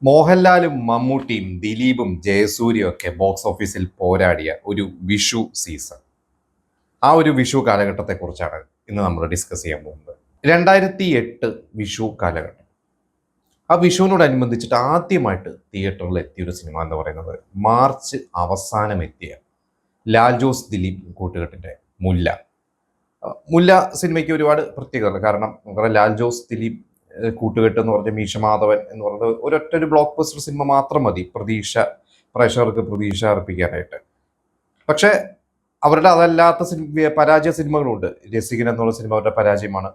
മോഹൻലാലും മമ്മൂട്ടിയും ദിലീപും ജയസൂര്യയും ഒക്കെ ബോക്സ് ഓഫീസിൽ പോരാടിയ ഒരു വിഷു സീസൺ. ആ ഒരു വിഷു കാലഘട്ടത്തെ കുറിച്ചാണ് ഇന്ന് നമ്മൾ ഡിസ്കസ് ചെയ്യാൻ പോകുന്നത്. 2008 വിഷു കാലഘട്ടം. ആ വിഷുവിനോടനുബന്ധിച്ചിട്ട് ആദ്യമായിട്ട് തിയേറ്ററിൽ എത്തിയൊരു സിനിമ എന്ന് പറയുന്നത് മാർച്ച് അവസാനം എത്തിയ ലാൽ ജോസ് ദിലീപ് കൂട്ടുകെട്ടിന്റെ മുല്ല. മുല്ല സിനിമയ്ക്ക് ഒരുപാട് പ്രത്യേകത. കാരണം നമുക്കറിയാം ലാൽ ജോസ് ദിലീപ് കൂട്ടുകെട്ട് എന്ന് പറഞ്ഞ മീശ മാധവൻ എന്ന് പറയുന്നത് ഒരു ബ്ലോക്ക് ബസ്റ്റർ സിനിമ മാത്രം മതി പ്രേക്ഷകർക്ക് പ്രതീക്ഷ അർപ്പിക്കാനായിട്ട്. പക്ഷെ അവരുടെ അതല്ലാത്ത പരാജയ സിനിമകളുണ്ട്. രസികൻ എന്നുള്ള സിനിമ അവരുടെ പരാജയമാണ്.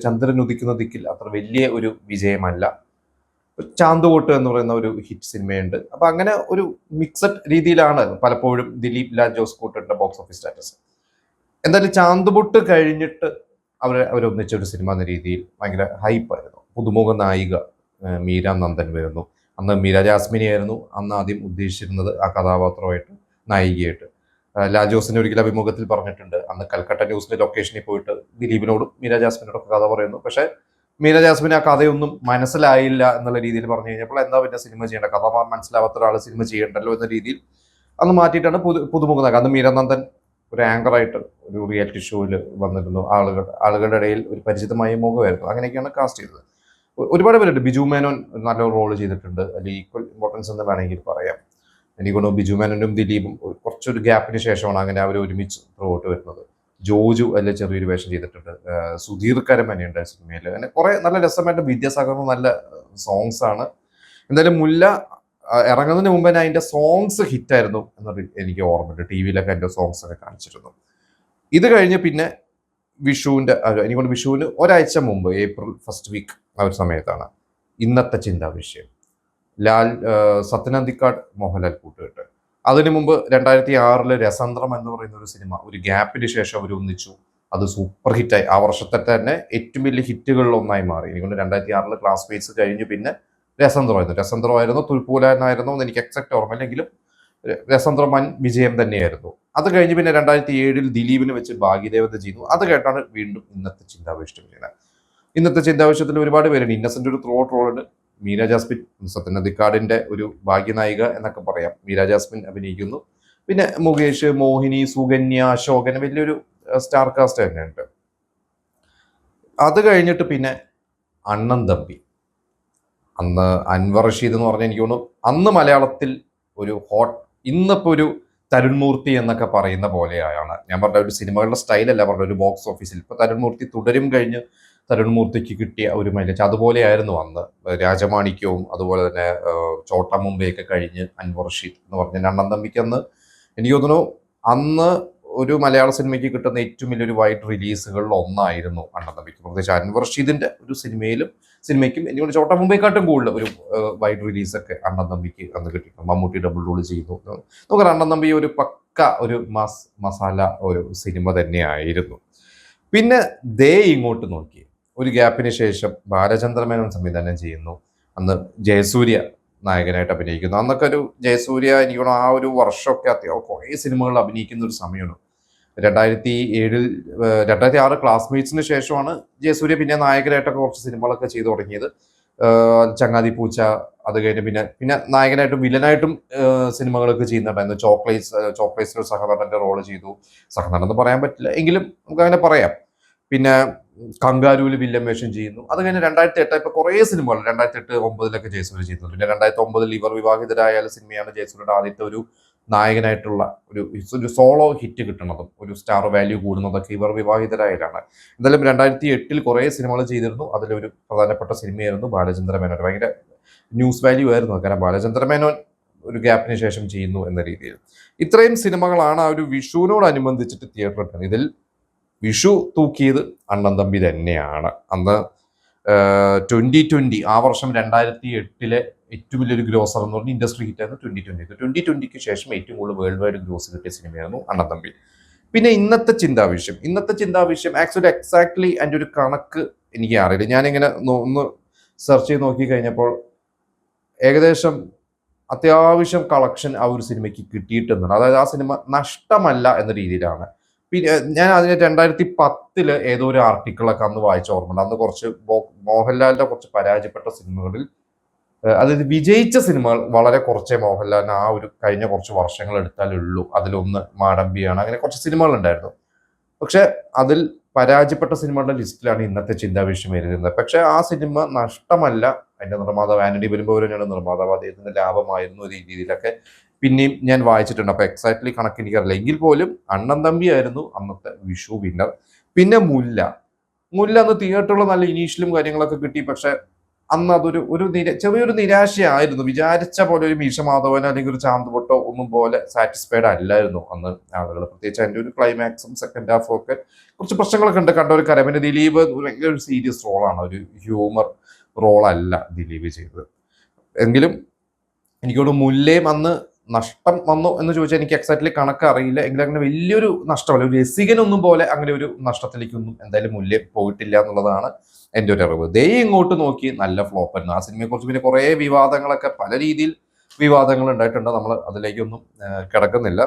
ചന്ദ്രൻ ഉദിക്കുന്ന ദിക്കിൽ അത്ര വലിയ ഒരു വിജയമല്ല. ചാന്തുകോട്ട് എന്ന് പറയുന്ന ഒരു ഹിറ്റ് സിനിമയുണ്ട്. അപ്പൊ അങ്ങനെ ഒരു മിക്സഡ് രീതിയിലാണ് പലപ്പോഴും ദിലീപ് ലാൽ ജോസ് കൂട്ടുകെട്ടിന്റെ ബോക്സ് ഓഫീസ് സ്റ്റാറ്റസ്. എന്തായാലും ചാന്തുപൊട്ട് കഴിഞ്ഞിട്ട് അവരൊന്നിച്ച ഒരു സിനിമ എന്ന രീതിയിൽ ഭയങ്കര ഹൈപ്പായിരുന്നു. പുതുമുഖ നായിക മീര നന്ദൻ വരുന്നു. അന്ന് മീര ജാസ്മിനി ആയിരുന്നു അന്ന് ആദ്യം ഉദ്ദേശിച്ചിരുന്നത് ആ കഥാപാത്രമായിട്ട്, നായികയായിട്ട്. ലാൽ ജോസിന്റെ ഒരിക്കലും അഭിമുഖത്തിൽ പറഞ്ഞിട്ടുണ്ട്, അന്ന് കൽക്കട്ട ന്യൂസിന്റെ ലൊക്കേഷനിൽ പോയിട്ട് ദിലീപിനോടും മീര ജാസ്മിനോടും കഥ പറയുന്നു. പക്ഷെ മീര ജാസ്മിന് ആ കഥയൊന്നും മനസ്സിലായില്ല എന്നുള്ള രീതിയിൽ പറഞ്ഞു കഴിഞ്ഞപ്പോൾ എന്താ പിന്നെ സിനിമ ചെയ്യേണ്ട, കഥ മനസ്സിലാവാത്ത ഒരാൾ സിനിമ ചെയ്യണ്ടല്ലോ എന്ന രീതിയിൽ അന്ന് മാറ്റിയിട്ടാണ് പുതുമുഖ നായിക. അന്ന് മീര നന്ദൻ ഒരു ആങ്കറായിട്ട് ഒരു റിയാലിറ്റി ഷോയിൽ വന്നിരുന്നു. ആളുകളുടെ ഇടയിൽ ഒരു പരിചിതമായ മുഖമായിരുന്നു. അങ്ങനെയൊക്കെയാണ് കാസ്റ്റ് ചെയ്തത്. ഒരുപാട് പേരുണ്ട്. ബിജു മേനോൻ നല്ലൊരു റോൾ ചെയ്തിട്ടുണ്ട്. അതിൽ ഈക്വൽ ഇമ്പോർട്ടൻസ് എന്ന് വേണമെങ്കിൽ പറയാം. എനിക്ക് തോന്നുന്നു ബിജു മേനോനും ദിലീപും കുറച്ചൊരു ഗ്യാപ്പിന് ശേഷമാണ് അങ്ങനെ അവർ ഒരുമിച്ച് ത്രൂഔട്ട് വരുന്നത്. ജോജു അതിൽ ചെറിയൊരു വേഷം ചെയ്തിട്ടുണ്ട്. സുധീർ കരമനയുണ്ട് സിനിമയിൽ. അങ്ങനെ കുറെ നല്ല രസമായിട്ട് വിദ്യാസാഗറിന് നല്ല സോങ്സ് ആണ്. എന്തായാലും മുല്ല ഇറങ്ങുന്നതിന് മുമ്പ് തന്നെ അതിന്റെ സോങ്സ് ഹിറ്റായിരുന്നു എന്നൊരു എനിക്ക് ഓർമ്മയുണ്ട്. ടി വിയിലൊക്കെ അതിന്റെ സോങ്സ് ഒക്കെ കാണിച്ചിരുന്നു. ഇത് കഴിഞ്ഞ് പിന്നെ എനിക്കൊണ്ട് വിഷുവിന് ഒരാഴ്ച മുമ്പ് ഏപ്രിൽ ഫസ്റ്റ് വീക്ക് ആ ഒരു സമയത്താണ് ഇന്നത്തെ ചിന്താ വിഷയം. സത്യനന്ദിക്കാട് മോഹൻലാൽ കൂട്ടുകെട്ട്. അതിനു മുമ്പ് 2006 രസന്ത്രം എന്ന് പറയുന്ന ഒരു സിനിമ ഒരു ഗ്യാപ്പിന് ശേഷം അവർ ഒന്നിച്ചു. അത് സൂപ്പർ ഹിറ്റായി. ആ വർഷത്തെ തന്നെ ഏറ്റവും വലിയ ഹിറ്റുകളിൽ ഒന്നായി മാറി. എനിക്കൊണ്ട് 2006 ക്ലാസ്മേറ്റ്സ് കഴിഞ്ഞ് പിന്നെ രസന്ത്രമായിരുന്നു തുൽപ്പൂലാനായിരുന്നു എന്ന് എനിക്ക് എക്സാക്ട് ഓർമ്മയില്ലെങ്കിലും രസന്ത്രം വൻ വിജയം തന്നെയായിരുന്നു. അത് കഴിഞ്ഞ് പിന്നെ 2007 ദിലീപിന് വെച്ച് ഭാഗ്യദേവത ചെയ്തു. അത് കേട്ടാണ് വീണ്ടും ഇന്നത്തെ ചിന്താവിഷ്ടം ചെയ്യുന്നത്. ഇന്നത്തെ ചിന്താവിഷ്ടത്തിൽ ഒരുപാട് പേരുണ്ട്. ഇന്നസെന്റ് ഒരു ത്രൂ റോളുണ്ട്. മീര ജാസ്മിൻ സത്യനന്ദിക്കാടിന്റെ ഒരു ഭാഗ്യനായിക എന്നൊക്കെ പറയാം. മീര ജാസ്മിൻ അഭിനയിക്കുന്നു. പിന്നെ മുകേഷ്, മോഹിനി, സുകന്യ, അശോകൻ, വലിയൊരു സ്റ്റാർ കാസ്റ്റ് തന്നെയുണ്ട്. അത് കഴിഞ്ഞിട്ട് പിന്നെ അണ്ണൻ തമ്പി. അന്ന് അൻവർ റഷീദ് എന്ന് പറഞ്ഞാൽ എനിക്ക് തോന്നുന്നു അന്ന് മലയാളത്തിൽ ഒരു ഇന്നിപ്പോ ഒരു തരുൺമൂർത്തി എന്നൊക്കെ പറയുന്ന പോലെയാണ്. ഞാൻ പറഞ്ഞ ഒരു സിനിമകളുടെ സ്റ്റൈലല്ല പറഞ്ഞ ഒരു ബോക്സ് ഓഫീസിൽ. ഇപ്പൊ തരുൺമൂർത്തി തുടരും കഴിഞ്ഞ് തരുൺമൂർത്തിക്ക് കിട്ടിയ ഒരു മൈലേജ് അതുപോലെയായിരുന്നു അന്ന്. രാജമാണിക്യവും അതുപോലെ തന്നെ ചോട്ട മുംബൈയൊക്കെ കഴിഞ്ഞ് അൻവർ റഷീദ് എന്ന് പറഞ്ഞ അണ്ണൻ തമ്പിക്ക് അന്ന് എനിക്ക് തോന്നുന്നു അന്ന് ഒരു മലയാള സിനിമയ്ക്ക് കിട്ടുന്ന ഏറ്റവും വലിയൊരു വൈഡ് റിലീസുകളിൽ ഒന്നായിരുന്നു അണ്ണൻ തമ്പിക്ക്. പ്രത്യേകിച്ച് അൻവർ റഷീദിന്റെ ഒരു സിനിമയ്ക്കും എനിക്ക് ചോട്ട മുംബൈക്കാട്ടും കൂടുതൽ ഒരു വൈഡ് റിലീസൊക്കെ അണ്ണൻ തമ്പിക്ക് അന്ന് കിട്ടിയിട്ടുണ്ട്. മമ്മൂട്ടി ഡബിൾ റോൾ ചെയ്യുന്നു. നമുക്കറിയാം അണ്ണൻ തമ്പി ഒരു പക്ക ഒരു മസാല ഒരു സിനിമ തന്നെയായിരുന്നു. പിന്നെ ഇങ്ങോട്ട് നോക്കി ഒരു ഗ്യാപ്പിന് ശേഷം ബാലചന്ദ്രമേനോൻ സംവിധാനം ചെയ്യുന്നു. അന്ന് ജയസൂര്യ നായകനായിട്ട് അഭിനയിക്കുന്നു. അന്നൊക്കെ ഒരു ജയസൂര്യ എനിക്ക് ആ ഒരു വർഷമൊക്കെ കുറേ സിനിമകൾ അഭിനയിക്കുന്ന ഒരു സമയമാണ്. 2006 ക്ലാസ്മേറ്റ്സിന് ശേഷമാണ് ജയസൂര്യ പിന്നെ നായകനായിട്ടൊക്കെ കുറച്ച് സിനിമകളൊക്കെ ചെയ്തു തുടങ്ങിയത്. ചങ്ങാതി പൂച്ച, അത് കഴിഞ്ഞ് പിന്നെ നായകനായിട്ടും വില്ലനായിട്ടും സിനിമകളൊക്കെ ചെയ്യുന്നുണ്ടായിരുന്നു. ചോക്ലേറ്റ്സിൽ സഹനടന്റെ റോള് ചെയ്തു. സഹനടൻ എന്ന് പറയാൻ പറ്റില്ല എങ്കിലും നമുക്ക് അങ്ങനെ പറയാം. പിന്നെ കങ്കാരൂല് വില്ലൻ വേഷം ചെയ്യുന്നു. അത് കഴിഞ്ഞ് 2008 ഇപ്പൊ കുറേ സിനിമകൾ 2008-2009 ജയസൂര്യ ചെയ്യുന്നു. പിന്നെ 2009 ഇവർ വിവാഹിതരായാലും സിനിമയാണ് ജയസൂര്യയുടെ ആദ്യത്തെ ഒരു നായകനായിട്ടുള്ള ഒരു സോളോ ഹിറ്റ് കിട്ടുന്നതും ഒരു സ്റ്റാർ വാല്യൂ കൂടുന്നതൊക്കെ ഇവർ വിവാഹിതരായാലാണ്. എന്തായാലും 2008 കുറേ സിനിമകൾ ചെയ്തിരുന്നു. അതിലൊരു പ്രധാനപ്പെട്ട സിനിമയായിരുന്നു ബാലചന്ദ്രമേനോൻ. ഭയങ്കര ന്യൂസ് വാല്യൂ ആയിരുന്നു. കാരണം ബാലചന്ദ്രമേനോൻ ഒരു ഗ്യാപ്പിന് ശേഷം ചെയ്യുന്നു എന്ന രീതിയിൽ ഇത്രയും സിനിമകളാണ് ആ ഒരു വിഷുവിനോടനുബന്ധിച്ചിട്ട് തിയേറ്ററിൽ ഇട്ടത്. ഇതിൽ വിഷു തൂക്കിയത് അണ്ണൻ തമ്പി തന്നെയാണ്. അന്ന് 2020 ആ വർഷം 2008 ഏറ്റവും വലിയൊരു ഗ്രോസർ എന്ന് പറഞ്ഞ ഇൻഡസ്ട്രി ഹിറ്റായിരുന്നു 2020 ശേഷം ഏറ്റവും കൂടുതൽ വേൾഡ് വൈഡ് ഗ്രോസ് കിട്ടിയ സിനിമയായിരുന്നു അണ്ണൻ തമ്പി. പിന്നെ ഇന്നത്തെ ചിന്താവിഷയം ആക്ച്വലി എക്സാക്ട്ലി അതിൻ്റെ ഒരു കണക്ക് എനിക്ക് അറിയില്ല. ഞാനിങ്ങനെ ഒന്ന് സെർച്ച് ചെയ്ത് നോക്കി കഴിഞ്ഞപ്പോൾ ഏകദേശം അത്യാവശ്യം കളക്ഷൻ ആ ഒരു സിനിമയ്ക്ക് കിട്ടിയിട്ടുണ്ടെന്ന്. അതായത് ആ സിനിമ നഷ്ടമല്ല എന്ന രീതിയിലാണ്. പിന്നെ ഞാൻ അതിന് 2010 ഏതോ ഒരു ആർട്ടിക്കിളൊക്കെ അന്ന് വായിച്ച ഓർമ്മയുണ്ട്. അന്ന് കുറച്ച് മോഹൻലാലിന്റെ കുറച്ച് പരാജയപ്പെട്ട സിനിമകളിൽ അതായത് വിജയിച്ച സിനിമകൾ വളരെ കുറച്ചേ മോഹൻലാലിന് ആ ഒരു കഴിഞ്ഞ കുറച്ച് വർഷങ്ങൾ എടുത്താലുള്ളൂ. അതിലൊന്ന് മാടമ്പിയാണ്. അങ്ങനെ കുറച്ച് സിനിമകൾ ഉണ്ടായിരുന്നു. പക്ഷെ അതിൽ പരാജയപ്പെട്ട സിനിമകളുടെ ലിസ്റ്റിലാണ് ഇന്നത്തെ ചിന്താവിഷയം എഴുതുന്നത്. പക്ഷെ ആ സിനിമ നഷ്ടമല്ല. അതിന്റെ നിർമ്മാതാവ് ആന്റണി പെരുമ്പാവൂരാണ് നിർമ്മാതാവ്. അദ്ദേഹത്തിന്റെ ലാഭമായിരുന്നു ഒരു രീതിയിലൊക്കെ പിന്നെയും ഞാൻ വായിച്ചിട്ടുണ്ട്. അപ്പൊ എക്സാക്ട്ലി കണക്ക് എനിക്കറിയില്ല. എങ്കിൽ പോലും അണ്ണൻ തമ്പി ആയിരുന്നു അന്നത്തെ വിഷു വിന്നർ. പിന്നെ മുല്ല. മുല്ല അന്ന് തിയേറ്ററിൽ നല്ല ഇനീഷ്യലും കാര്യങ്ങളൊക്കെ കിട്ടി. പക്ഷെ അന്ന് അതൊരു ചെറിയൊരു നിരാശയായിരുന്നു. വിചാരിച്ച പോലെ ഒരു മീശ മാധവൻ അല്ലെങ്കിൽ ഒരു ചാന്തുപൊട്ടോ ഒന്നും പോലെ സാറ്റിസ്ഫൈഡ് അല്ലായിരുന്നു അന്ന് ആളുകൾ. പ്രത്യേകിച്ച് അതിന്റെ ഒരു ക്ലൈമാക്സും സെക്കൻഡ് ഹാഫും ഒക്കെ കുറച്ച് പ്രശ്നങ്ങളൊക്കെ ഉണ്ട്. കണ്ടവർക്ക് പിന്നെ ദിലീപ് ഭയങ്കര ഒരു സീരിയസ് റോളാണ്, ഒരു ഹ്യൂമർ റോളല്ല ദിലീപ് ചെയ്തത്. എങ്കിലും എനിക്കോട് മുല്ലയും അന്ന് നഷ്ടം വന്നു എന്ന് ചോദിച്ചാൽ എനിക്ക് എക്സാക്ട്ലി കണക്ക് അറിയില്ല. എങ്കിലും അങ്ങനെ വലിയൊരു നഷ്ടമല്ല, ഒരു രസികനൊന്നും പോലെ അങ്ങനെ ഒരു നഷ്ടത്തിലേക്കൊന്നും എന്തായാലും മുല്ല പോയിട്ടില്ല എന്നുള്ളതാണ് എൻ്റെ ഒരു അറിവ്. ദേ ഇങ്ങോട്ട് നോക്കി നല്ല ഫ്ലോപ്പ് ആയിരുന്നു ആ സിനിമയെ കുറിച്ച്. പിന്നെ കുറേ വിവാദങ്ങളൊക്കെ പല രീതിയിൽ വിവാദങ്ങൾ ഉണ്ടായിട്ടുണ്ട്. നമ്മൾ അതിലേക്കൊന്നും കിടക്കുന്നില്ല.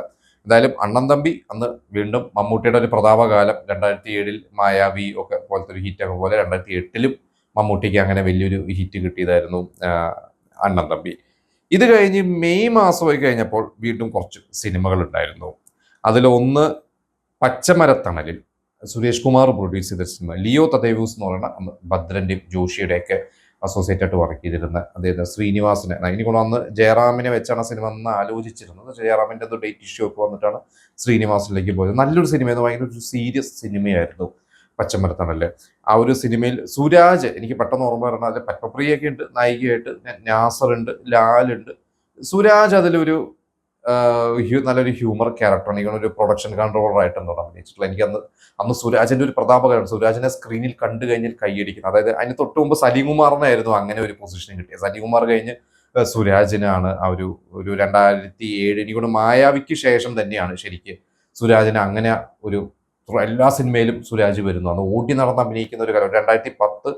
എന്തായാലും അണ്ണൻ തമ്പി അന്ന് വീണ്ടും മമ്മൂട്ടിയുടെ ഒരു പ്രതാപകാലം 2007 മായാവി ഒക്കെ പോലത്തെ ഒരു ഹിറ്റ് ഒക്കെ പോലെ 2008 മമ്മൂട്ടിക്ക് അങ്ങനെ വലിയൊരു ഹിറ്റ് കിട്ടിയതായിരുന്നു അണ്ണൻ തമ്പി. ഇത് കഴിഞ്ഞ് മെയ് മാസമായി കഴിഞ്ഞപ്പോൾ വീണ്ടും കുറച്ച് സിനിമകൾ ഉണ്ടായിരുന്നു. അതിലൊന്ന് പച്ചമരത്തണലിൽ സുരേഷ് കുമാർ പ്രൊഡ്യൂസ് ചെയ്ത സിനിമ, ലിയോ തദേവൂസ് എന്ന് പറയുന്ന അന്ന് ഭദ്രന്റെയും ജോഷിയുടെയൊക്കെ അസോസിയേറ്റ് ആയിട്ട് വർക്ക് ചെയ്തിരുന്ന അദ്ദേഹം ശ്രീനിവാസിനെ, എനിക്ക് അന്ന് ജയറാമിനെ വെച്ചാണ് സിനിമ അന്ന് ആലോചിച്ചിരുന്നത്. ജയറാമിൻ്റെ ഒരു ഡേറ്റ് ഇഷ്യൂ ഒക്കെ വന്നിട്ടാണ് ശ്രീനിവാസിലേക്ക് പോയത്. നല്ലൊരു സിനിമയായിരുന്നു, ഭയങ്കര ഒരു സീരിയസ് സിനിമയായിരുന്നു പച്ചമരത്തണല്. ആ ഒരു സിനിമയിൽ സുരാജ് എനിക്ക് പെട്ടെന്ന് ഓർമ്മ പറഞ്ഞാൽ അതിൽ പത്മപ്രിയൊക്കെ ഉണ്ട് നായികയായിട്ട്, നാസറുണ്ട്, ലാലുണ്ട്. സുരാജ് അതിലൊരു നല്ലൊരു ഹ്യൂമർ ക്യാരക്ടറാണ്. ഇങ്ങനെ ഒരു പ്രൊഡക്ഷൻ കൺട്രോളറായിട്ട് എന്താണ് അഭിനയിച്ചിട്ടുള്ളത്. എനിക്ക് അന്ന് സുരാജിന്റെ ഒരു പ്രതാപകരമാണ്. സുരാജിനെ സ്ക്രീനിൽ കണ്ടു കഴിഞ്ഞാൽ കൈയടിക്കുന്നത്. അതായത് അതിന് തൊട്ട് മുമ്പ് സലീംകുമാറിനായിരുന്നു അങ്ങനെ ഒരു പൊസിഷൻ കിട്ടിയത്. സലീംകുമാർ കഴിഞ്ഞ് സുരാജിനാണ് ആ ഒരു 2007 എനിക്കൊണ്ട് മായാവിക്ക് ശേഷം തന്നെയാണ് ശരിക്ക് സുരാജിന് അങ്ങനെ ഒരു എല്ലാ സിനിമയിലും സുരാജ് വരുന്നു. അന്ന് ഓടി നടന്ന് അഭിനയിക്കുന്ന ഒരു കാലം 2010,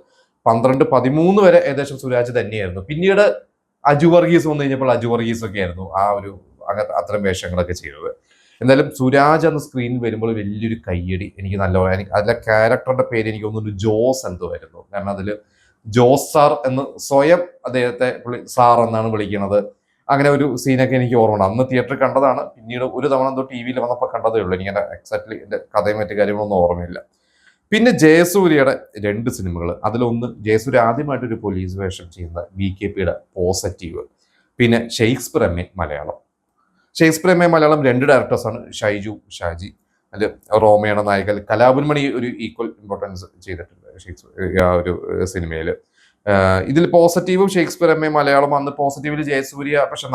12, 13 വരെ ഏകദേശം സുരാജ് തന്നെയായിരുന്നു. പിന്നീട് അജു വർഗീസ് വന്നു കഴിഞ്ഞപ്പോൾ അജു വർഗീസ് ഒക്കെ ആയിരുന്നു ആ ഒരു അങ്ങനത്തെ അത്തരം വേഷങ്ങളൊക്കെ ചെയ്തത്. എന്തായാലും സുരാജ് അന്ന് സ്ക്രീനിൽ വരുമ്പോൾ വലിയൊരു കയ്യടി എനിക്ക് നല്ലപോലെ. അതിലെ ക്യാരക്ടറുടെ പേര് എനിക്ക് തോന്നുന്നു ജോസ് എന്തോ ആയിരുന്നു. കാരണം അതിൽ ജോസ് സാർ എന്ന് സ്വയം അദ്ദേഹത്തെ സാർ എന്നാണ് വിളിക്കുന്നത്. അങ്ങനെ ഒരു സീനൊക്കെ എനിക്ക് ഓർമ്മയുണ്ട്. അന്ന് തിയേറ്ററിൽ കണ്ടതാണ്. പിന്നീട് ഒരു തവണ എന്തോ ടി വിയിൽ വന്നപ്പോൾ കണ്ടതേ ഉള്ളൂ. എനിക്ക് എക്സാക്ട്ലി എൻ്റെ കഥയും മറ്റു കാര്യങ്ങളൊന്നും ഓർമ്മയില്ല. പിന്നെ ജയസൂര്യയുടെ 2 സിനിമകൾ. അതിലൊന്ന് ജയസൂര്യ ആദ്യമായിട്ടൊരു പോലീസ് വേഷം ചെയ്യുന്ന VKPയുടെ പോസിറ്റീവ്. പിന്നെ Shakespeare M A Malayalam. Shakespeare M A Malayalam 2 ഡയറക്ടേഴ്സാണ്, ഷൈജു ഷാജി. അതിൽ റോമയുടെ നായകൻ കലാഭവൻമണി ഒരു ഈക്വൽ ഇമ്പോർട്ടൻസ് ചെയ്തിട്ടുണ്ട് ഷേക്സ്പിയർ ആ ഒരു സിനിമയിൽ. ഇതിൽ പോസിറ്റീവും ഷേക്സ്പിയർ എം എ മലയാളം അന്ന് പോസിറ്റീവിൽ ജയസൂര്യ പക്ഷെ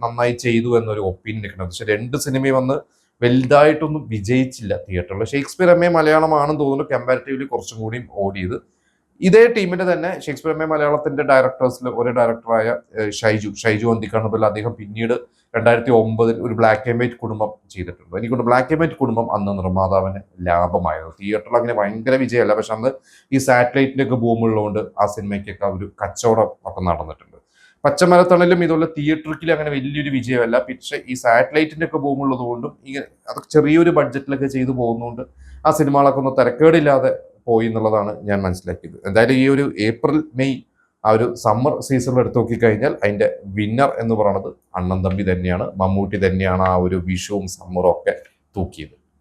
നന്നായി ചെയ്തു എന്നൊരു ഒപ്പീനിയൻ നിൽക്കുന്നത്. പക്ഷെ 2 സിനിമയും വന്ന് വലുതായിട്ടൊന്നും വിജയിച്ചില്ല തിയേറ്ററിൽ. ഷേക്സ്പിയർ എം എ മലയാളമാണെന്ന് തോന്നുന്നു കമ്പാരിറ്റീവ്ലി കുറച്ചും കൂടിയും ഓടിയത്. ഇതേ ടീമിന്റെ തന്നെ ഷേക്സ്പിയർ എം എ മലയാളത്തിന്റെ ഡയറക്ടേഴ്സിൽ ഒരു ഡയറക്ടറായ ഷൈജു അന്തിക്കണ്ണുപിള്ള. അദ്ദേഹം പിന്നീട് 2009 ഒരു ബ്ലാക്ക് ആൻഡ് വൈറ്റ് കുടുംബം ചെയ്തിട്ടുണ്ട്. എനിക്കൊണ്ട് ബ്ലാക്ക് ആൻഡ് വൈറ്റ് കുടുംബം അന്ന് നിർമ്മാതാവിന് ലാഭമായിരുന്നു. തിയേറ്ററിൽ അങ്ങനെ ഭയങ്കര വിജയമല്ല, പക്ഷെ അന്ന് ഈ സാറ്റലൈറ്റിന്റെ ഒക്കെ ഭൂമുള്ളതുകൊണ്ട് ആ സിനിമയ്ക്കൊക്കെ ഒരു കച്ചവടം ഒക്കെ നടന്നിട്ടുണ്ട്. പച്ചമരത്തണലും ഇതുപോലെ തിയേറ്ററിൽ അങ്ങനെ വലിയൊരു വിജയമല്ല, പക്ഷെ ഈ സാറ്റലൈറ്റിന്റെ ഒക്കെ ഭൂമുള്ളത് കൊണ്ടും ഈ അതൊക്കെ ചെറിയൊരു ബഡ്ജറ്റിലൊക്കെ ചെയ്തു പോകുന്നതുകൊണ്ട് ആ സിനിമകളൊക്കെ ഒന്ന് തിരക്കേടില്ലാതെ പോയി എന്നുള്ളതാണ് ഞാൻ മനസ്സിലാക്കിയത്. എന്തായാലും ഈ ഒരു ഏപ്രിൽ മെയ് ആ ഒരു സമ്മർ സീസണിൽ എടുത്തു നോക്കിക്കഴിഞ്ഞാൽ അതിന്റെ വിന്നർ എന്ന് പറയുന്നത് അണ്ണൻ തമ്പി തന്നെയാണ്. മമ്മൂട്ടി തന്നെയാണ് ആ ഒരു വിഷുവും സമ്മറും ഒക്കെ തൂക്കിയത്.